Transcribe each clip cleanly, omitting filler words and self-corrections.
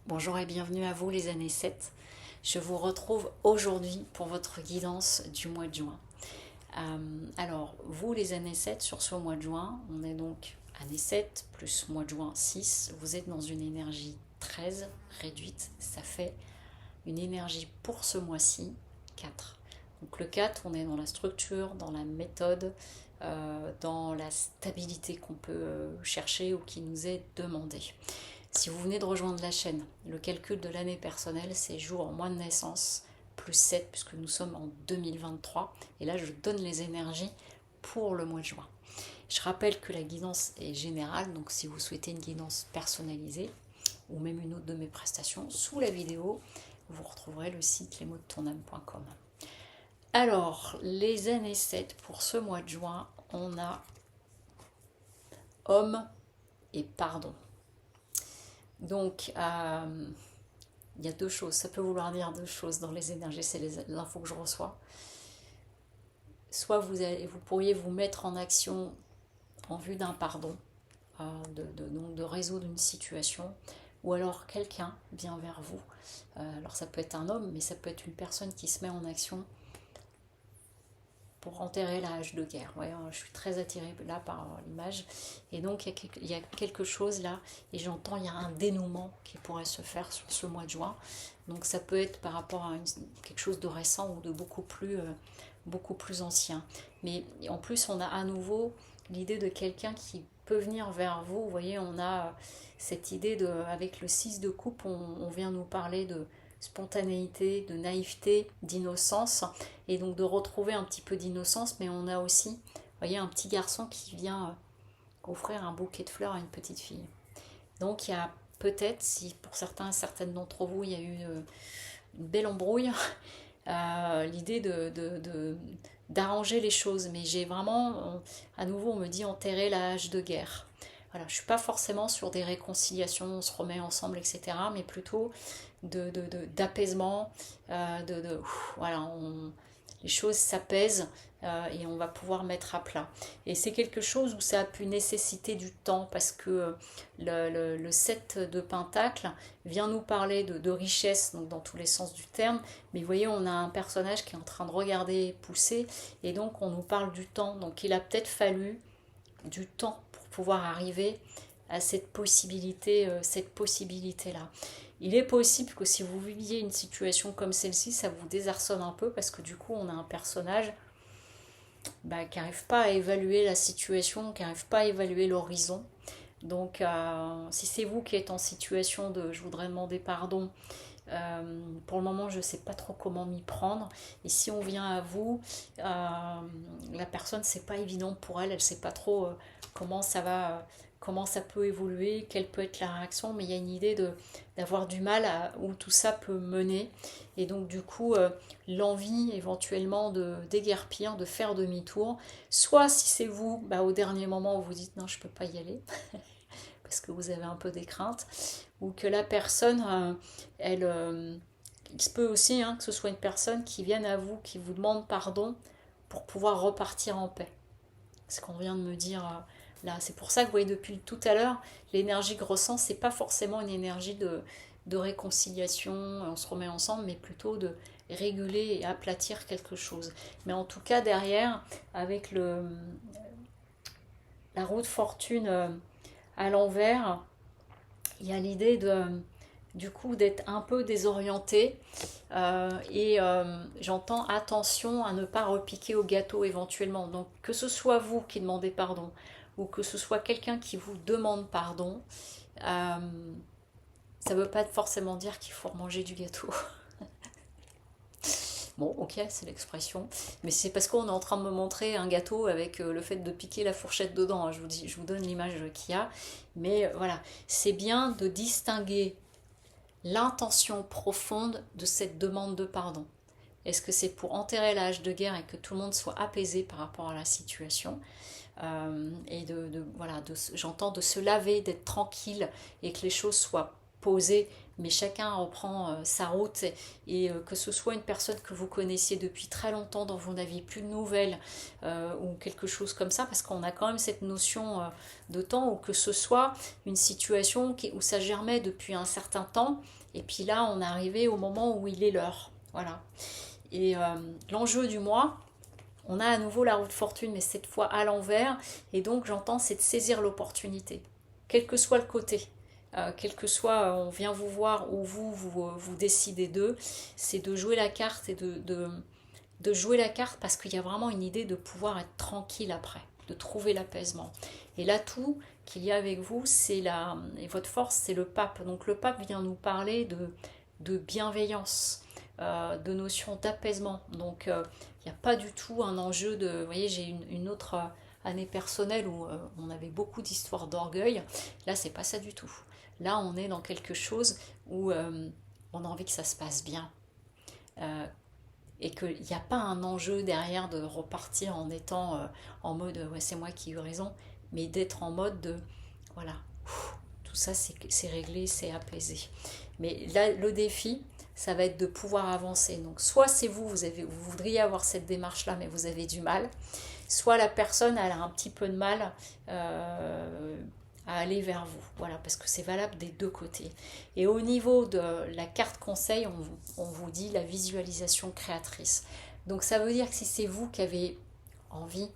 Bonjour et bienvenue à vous les années 7. Je vous retrouve aujourd'hui pour votre guidance du mois de juin. Alors, vous les années 7 sur ce mois de juin, on est donc année 7 plus mois de juin 6. Vous êtes dans une énergie 13 réduite. Ça fait une énergie pour ce mois-ci 4. Donc le 4, on est dans la structure, dans la méthode, dans la stabilité qu'on peut chercher ou qui nous est demandée. Si vous venez de rejoindre la chaîne, le calcul de l'année personnelle, c'est jour, mois de naissance, plus 7, puisque nous sommes en 2023. Et là, je donne les énergies pour le mois de juin. Je rappelle que la guidance est générale, donc si vous souhaitez une guidance personnalisée, ou même une autre de mes prestations, sous la vidéo, vous retrouverez le site lesmotsdetonâme.com. Alors, les années 7 pour ce mois de juin, on a homme et pardon. Donc, il y a deux choses, ça peut vouloir dire deux choses dans les énergies, c'est les infos que je reçois. Soit vous pourriez vous mettre en action en vue d'un pardon, donc de résoudre une situation, ou alors quelqu'un vient vers vous. Alors ça peut être un homme, mais ça peut être une personne qui se met en action pour enterrer la hache de guerre. Ouais, je suis très attirée là par l'image. Et donc il y a quelque chose là, et j'entends il y a un dénouement qui pourrait se faire sur ce mois de juin. Donc ça peut être par rapport à quelque chose de récent ou de beaucoup plus ancien. Mais en plus on a à nouveau l'idée de quelqu'un qui peut venir vers vous. Vous voyez, on a cette idée de, avec le 6 de coupe, on vient nous parler de spontanéité, de naïveté, d'innocence, et donc de retrouver un petit peu d'innocence, mais on a aussi, vous voyez, un petit garçon qui vient offrir un bouquet de fleurs à une petite fille. Donc il y a peut-être, si pour certains et certaines d'entre vous, il y a eu une belle embrouille, l'idée d'arranger les choses, mais j'ai vraiment, à nouveau, on me dit enterrer la hache de guerre. Voilà, je ne suis pas forcément sur des réconciliations, on se remet ensemble, etc., mais plutôt d'apaisement, voilà, les choses s'apaisent et on va pouvoir mettre à plat. Et c'est quelque chose où ça a pu nécessiter du temps parce que le 7 de Pentacle vient nous parler de richesse, donc dans tous les sens du terme, mais vous voyez, on a un personnage qui est en train de regarder pousser et donc on nous parle du temps. Donc il a peut-être fallu du temps pour pouvoir arriver à cette possibilité-là. Il est possible que si vous viviez une situation comme celle-ci, ça vous désarçonne un peu parce que du coup, on a un personnage qui n'arrive pas à évaluer la situation, qui n'arrive pas à évaluer l'horizon. Donc, si c'est vous qui êtes en situation de je voudrais demander pardon, pour le moment, je ne sais pas trop comment m'y prendre. Et si on vient à vous, la personne, c'est pas évident pour elle. Elle ne sait pas trop comment ça va, comment ça peut évoluer, quelle peut être la réaction. Mais il y a une idée d'avoir du mal à où tout ça peut mener. Et donc, du coup, l'envie éventuellement de déguerpir, de faire demi-tour. Soit si c'est vous, au dernier moment, vous dites non, je ne peux pas y aller. Parce que vous avez un peu des craintes, ou que la personne, il se peut aussi que ce soit une personne qui vienne à vous, qui vous demande pardon pour pouvoir repartir en paix. Ce qu'on vient de me dire là, c'est pour ça que vous voyez depuis tout à l'heure, l'énergie que ressent, c'est pas forcément une énergie de réconciliation, on se remet ensemble, mais plutôt de réguler et aplatir quelque chose. Mais en tout cas, derrière, avec la roue de fortune à l'envers, il y a l'idée du coup d'être un peu désorienté j'entends attention à ne pas repiquer au gâteau éventuellement. Donc que ce soit vous qui demandez pardon ou que ce soit quelqu'un qui vous demande pardon, ça ne veut pas forcément dire qu'il faut manger du gâteau. Bon, ok, c'est l'expression, mais c'est parce qu'on est en train de me montrer un gâteau avec le fait de piquer la fourchette dedans. Je vous donne l'image qu'il y a, mais voilà, c'est bien de distinguer l'intention profonde de cette demande de pardon. Est-ce que c'est pour enterrer la hache de guerre et que tout le monde soit apaisé par rapport à la situation et voilà, j'entends de se laver, d'être tranquille et que les choses soient posées mais chacun reprend sa route, et que ce soit une personne que vous connaissiez depuis très longtemps dont vous n'aviez plus de nouvelles, ou quelque chose comme ça, parce qu'on a quand même cette notion de temps, ou que ce soit une situation où ça germait depuis un certain temps, et puis là on est arrivé au moment où il est l'heure. Voilà. Et l'enjeu du mois, on a à nouveau la roue de fortune, mais cette fois à l'envers, et donc j'entends, c'est de saisir l'opportunité, quel que soit le côté. Quel que soit, on vient vous voir ou vous décidez d'eux, c'est de jouer la carte, et de jouer la carte parce qu'il y a vraiment une idée de pouvoir être tranquille après, de trouver l'apaisement. Et l'atout qu'il y a avec vous, et votre force, c'est le pape. Donc le pape vient nous parler de bienveillance, de notion d'apaisement. Donc il n'y a pas du tout un enjeu de... Vous voyez, j'ai une autre année personnelle où on avait beaucoup d'histoires d'orgueil. Là, c'est pas ça du tout. Là, on est dans quelque chose où on a envie que ça se passe bien. Et qu'il n'y a pas un enjeu derrière de repartir en étant en mode ouais, c'est moi qui ai eu raison, mais d'être en mode de voilà, tout ça c'est réglé, c'est apaisé. Mais là, le défi, ça va être de pouvoir avancer. Donc soit c'est vous voudriez avoir cette démarche-là, mais vous avez du mal, soit la personne elle a un petit peu de mal à aller vers vous. Voilà, parce que c'est valable des deux côtés. Et au niveau de la carte conseil, on vous dit la visualisation créatrice. Donc ça veut dire que si c'est vous qui avez envie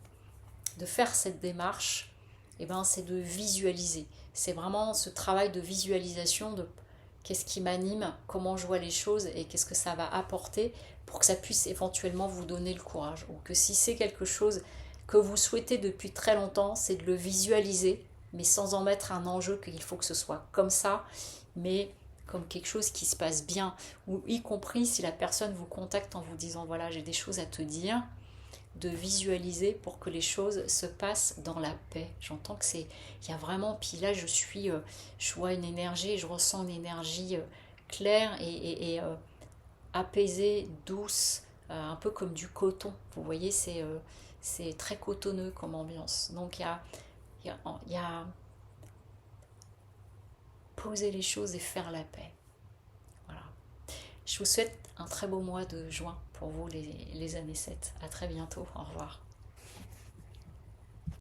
de faire cette démarche, eh ben, c'est de visualiser. C'est vraiment ce travail de visualisation de qu'est-ce qui m'anime, comment je vois les choses et qu'est-ce que ça va apporter pour que ça puisse éventuellement vous donner le courage. Ou que si c'est quelque chose que vous souhaitez depuis très longtemps, c'est de le visualiser, mais sans en mettre un enjeu qu'il faut que ce soit comme ça, mais comme quelque chose qui se passe bien, ou y compris si la personne vous contacte en vous disant voilà j'ai des choses à te dire, de visualiser pour que les choses se passent dans la paix. J'entends que il y a vraiment, puis là je vois une énergie, je ressens une énergie claire et apaisée, douce, un peu comme du coton. Vous voyez, c'est très cotonneux comme ambiance. Donc il y a poser les choses et faire la paix. Voilà. Je vous souhaite un très beau mois de juin pour vous les années 7. À très bientôt. Au revoir.